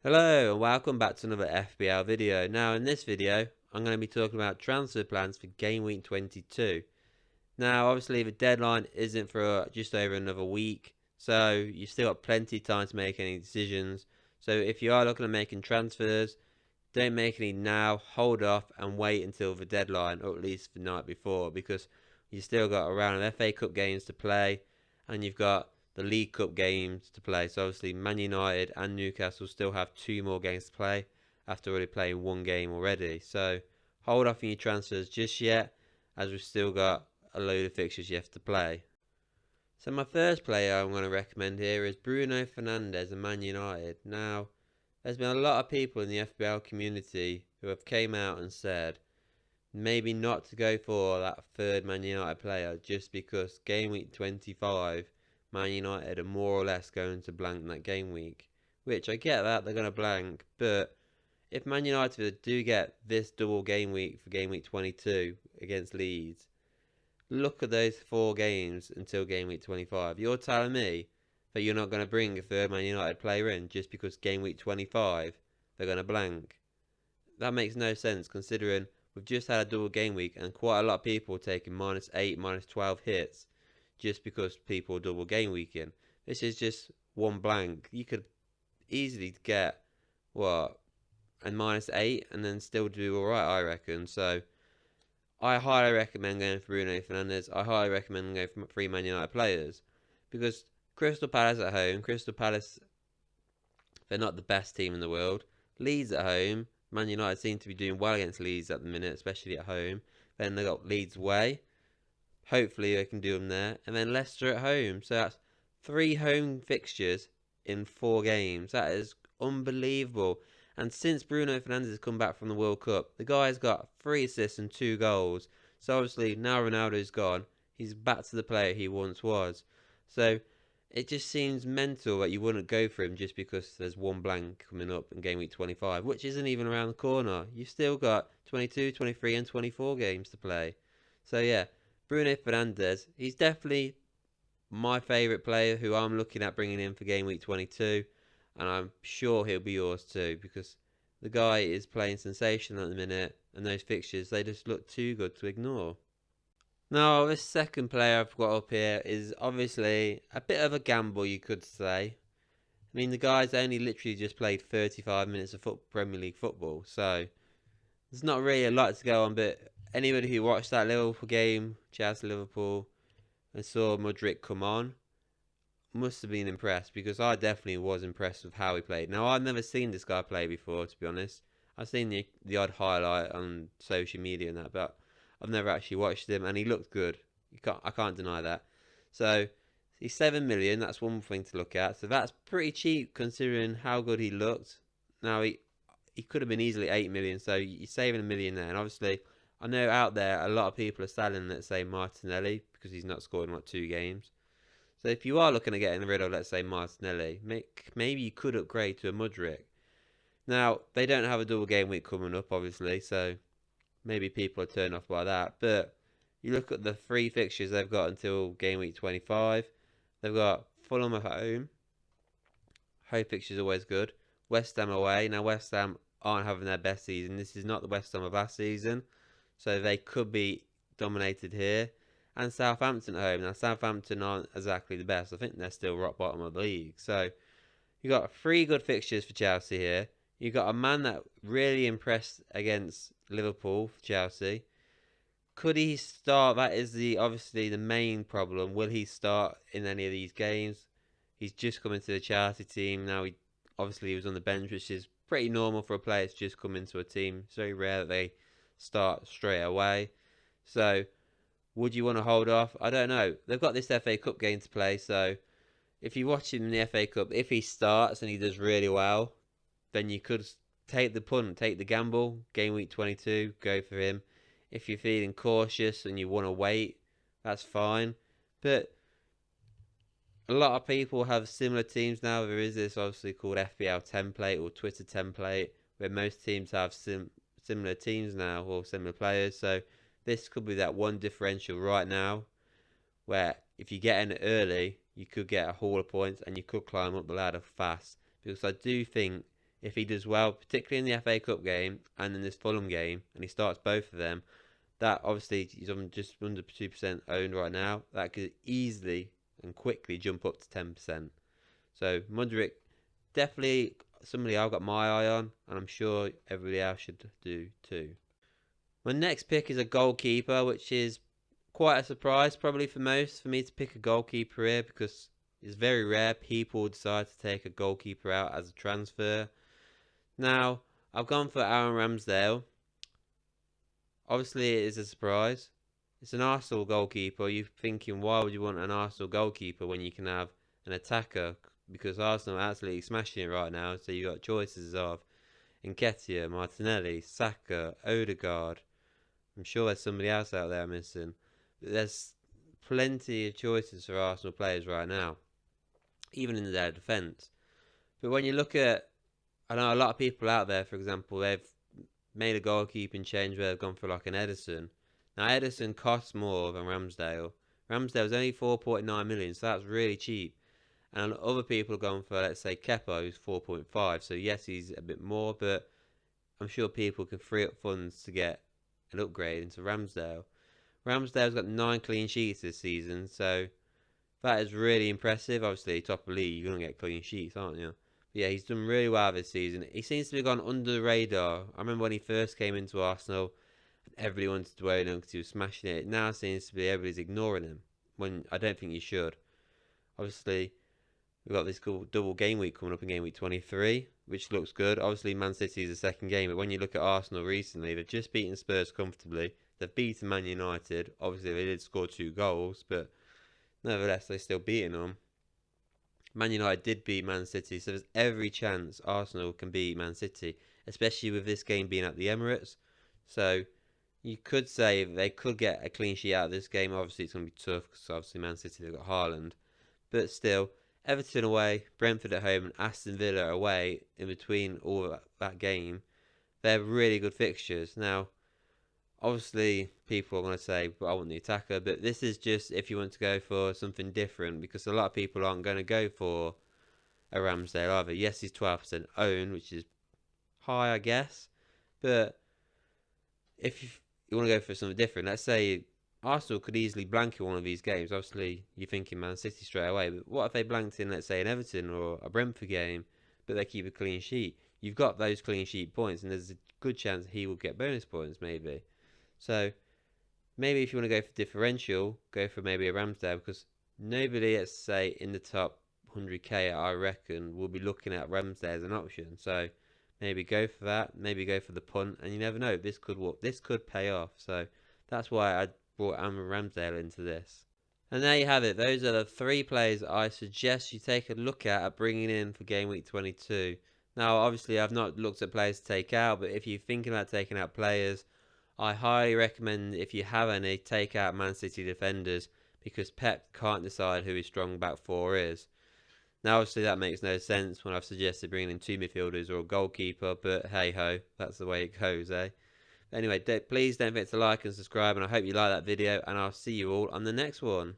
Hello and welcome back to another FPL video. Now in this video I'm going to be talking about transfer plans for game week 22. Now obviously the deadline isn't for just over another week, so you've still got plenty of time to make any decisions. So if you are looking at making transfers, don't make any now, hold off and wait until the deadline, or at least the night before, because you still got a round of FA Cup games to play and you've got the League Cup games to play. So obviously Man United and Newcastle still have 2 more games to play after already playing 1 game already. So hold off on your transfers just yet, as we've still got a load of fixtures you have to play. So my first player I'm going to recommend here is Bruno Fernandes of Man United. Now, there's been a lot of people in the FPL community who have came out and said maybe not to go for that third Man United player just because game week 25 Man United are more or less going to blank that game week. Which I get that they're going to blank, but if Man United do get this double game week for game week 22 against Leeds, look at those 4 games until game week 25. You're telling me that you're not going to bring a third Man United player in just because game week 25 they're going to blank? That makes no sense considering we've just had a double game week and quite a lot of people taking -8, -12 hits just because people double game weeking. This is just one blank. You could easily get what, a -8 and then still do alright, I reckon. So I highly recommend going for Bruno Fernandes. I highly recommend going for 3 Man United players because Crystal Palace at home. Crystal Palace, they're not the best team in the world. Leeds at home. Man United seem to be doing well against Leeds at the minute, especially at home. Then they got Leeds away. Hopefully they can do them there. And then Leicester at home. So that's 3 home fixtures in 4 games. That is unbelievable. And since Bruno Fernandes has come back from the World Cup, the guy's got 3 assists and 2 goals. So obviously now Ronaldo's gone, he's back to the player he once was. So it just seems mental that you wouldn't go for him just because there's one blank coming up in game week 25, which isn't even around the corner. You've still got 22, 23 and 24 games to play. So yeah, Bruno Fernandes, he's definitely my favourite player who I'm looking at bringing in for game week 22, and I'm sure he'll be yours too because the guy is playing sensational at the minute, and those fixtures, they just look too good to ignore. Now, this second player I've got up here is obviously a bit of a gamble, you could say. I mean, the guy's only literally just played 35 minutes of Premier League football, so there's not really a lot to go on, but anybody who watched that Liverpool game, Chelsea-Liverpool, and saw Mudryk come on, must have been impressed because I definitely was impressed with how he played. Now, I've never seen this guy play before, to be honest. I've seen the odd highlight on social media and that, but I've never actually watched him, and he looked good. I can't deny that. So he's 7 million. That's one thing to look at. So that's pretty cheap considering how good he looked. Now he could have been easily 8 million. So you're saving a million there, and obviously I know out there a lot of people are selling, let's say, Martinelli because he's not scored in like 2 games. So if you are looking at getting rid of, let's say, Martinelli, maybe you could upgrade to a Mudryk. Now, they don't have a double game week coming up, obviously, so maybe people are turned off by that. But you look at the 3 fixtures they've got until game week 25. They've got Fulham at home. Home fixture is always good. West Ham away. Now, West Ham aren't having their best season. This is not the West Ham of last season, so they could be dominated here. And Southampton at home. Now, Southampton aren't exactly the best. I think they're still rock bottom of the league. So, you got 3 good fixtures for Chelsea here. You got a man that really impressed against Liverpool for Chelsea. Could he start? That is obviously the main problem. Will he start in any of these games? He's just come into the Chelsea team now. He was on the bench, which is pretty normal for a player to just come into a team. It's very rare that they start straight away. So would you want to hold off? I don't know. They've got this FA Cup game to play, so if you watch him in the FA Cup, if he starts and he does really well, then you could take the punt, take the gamble. Game week 22, go for him. If you're feeling cautious and you want to wait, that's fine. But a lot of people have similar teams now. There is this obviously called FPL template or Twitter template where most teams have similar teams now or similar players. So this could be that one differential right now where if you get in early, you could get a haul of points and you could climb up the ladder fast. Because I do think if he does well, particularly in the FA Cup game and in this Fulham game, and he starts both of them, that obviously he's just under 2% owned right now. That could easily and quickly jump up to 10%. So Mudryk, definitely somebody I've got my eye on, and I'm sure everybody else should do too. My next pick is a goalkeeper, which is quite a surprise probably for most, for me to pick a goalkeeper here, because it's very rare people decide to take a goalkeeper out as a transfer. Now, I've gone for Aaron Ramsdale. Obviously, it is a surprise. It's an Arsenal goalkeeper. You're thinking, why would you want an Arsenal goalkeeper when you can have an attacker? Because Arsenal are absolutely smashing it right now. So you've got choices of Nketiah, Martinelli, Saka, Odegaard. I'm sure there's somebody else out there missing. But there's plenty of choices for Arsenal players right now, even in their defence. But when you look at, I know a lot of people out there, for example, they've made a goalkeeping change where they've gone for like an Ederson. Now, Ederson costs more than Ramsdale. Ramsdale's only 4.9 million, so that's really cheap. And other people have gone for, let's say, Kepa, who's 4.5. So, yes, he's a bit more, but I'm sure people can free up funds to get an upgrade into Ramsdale. Ramsdale's got 9 clean sheets this season, so that is really impressive. Obviously, top of the league, you're going to get clean sheets, aren't you? But yeah, he's done really well this season. He seems to have gone under the radar. I remember when he first came into Arsenal, everybody wanted to own him because he was smashing it. Now it seems to be everybody's ignoring him, when I don't think you should. Obviously, we've got this cool double game week coming up in game week 23, which looks good. Obviously, Man City is the second game, but when you look at Arsenal recently, they've just beaten Spurs comfortably. They've beaten Man United. Obviously, they did score 2 goals, but nevertheless, they're still beating them. Man United did beat Man City, so there's every chance Arsenal can beat Man City, especially with this game being at the Emirates. So you could say they could get a clean sheet out of this game. Obviously, it's going to be tough because obviously Man City have got Haaland. But still, Everton away, Brentford at home, and Aston Villa away in between all that game. They're really good fixtures. Now, obviously, people are going to say, but I want the attacker. But this is just if you want to go for something different, because a lot of people aren't going to go for a Ramsdale either. Yes, he's 12% owned, which is high, I guess. But if you want to go for something different, let's say Arsenal could easily blank in one of these games. Obviously, you're thinking Man City straight away. But what if they blanked in, let's say, an Everton or a Brentford game, but they keep a clean sheet? You've got those clean sheet points, and there's a good chance he will get bonus points, maybe. So maybe if you want to go for differential, go for maybe a Ramsdale, because nobody, let's say, in the top 100k, I reckon, will be looking at Ramsdale as an option. So maybe go for that. Maybe go for the punt, and you never know. This could work. This could pay off. So that's why I brought Aaron Ramsdale into this. And there you have it. Those are the 3 players I suggest you take a look at bringing in for game week 22. Now, obviously, I've not looked at players to take out, but if you're thinking about taking out players, I highly recommend, if you have any, take out Man City defenders, because Pep can't decide who his strong back 4 is. Now, obviously, that makes no sense when I've suggested bringing in 2 midfielders or a goalkeeper, but hey ho, that's the way it goes, eh? Anyway, please don't forget to like and subscribe, and I hope you like that video, and I'll see you all on the next one.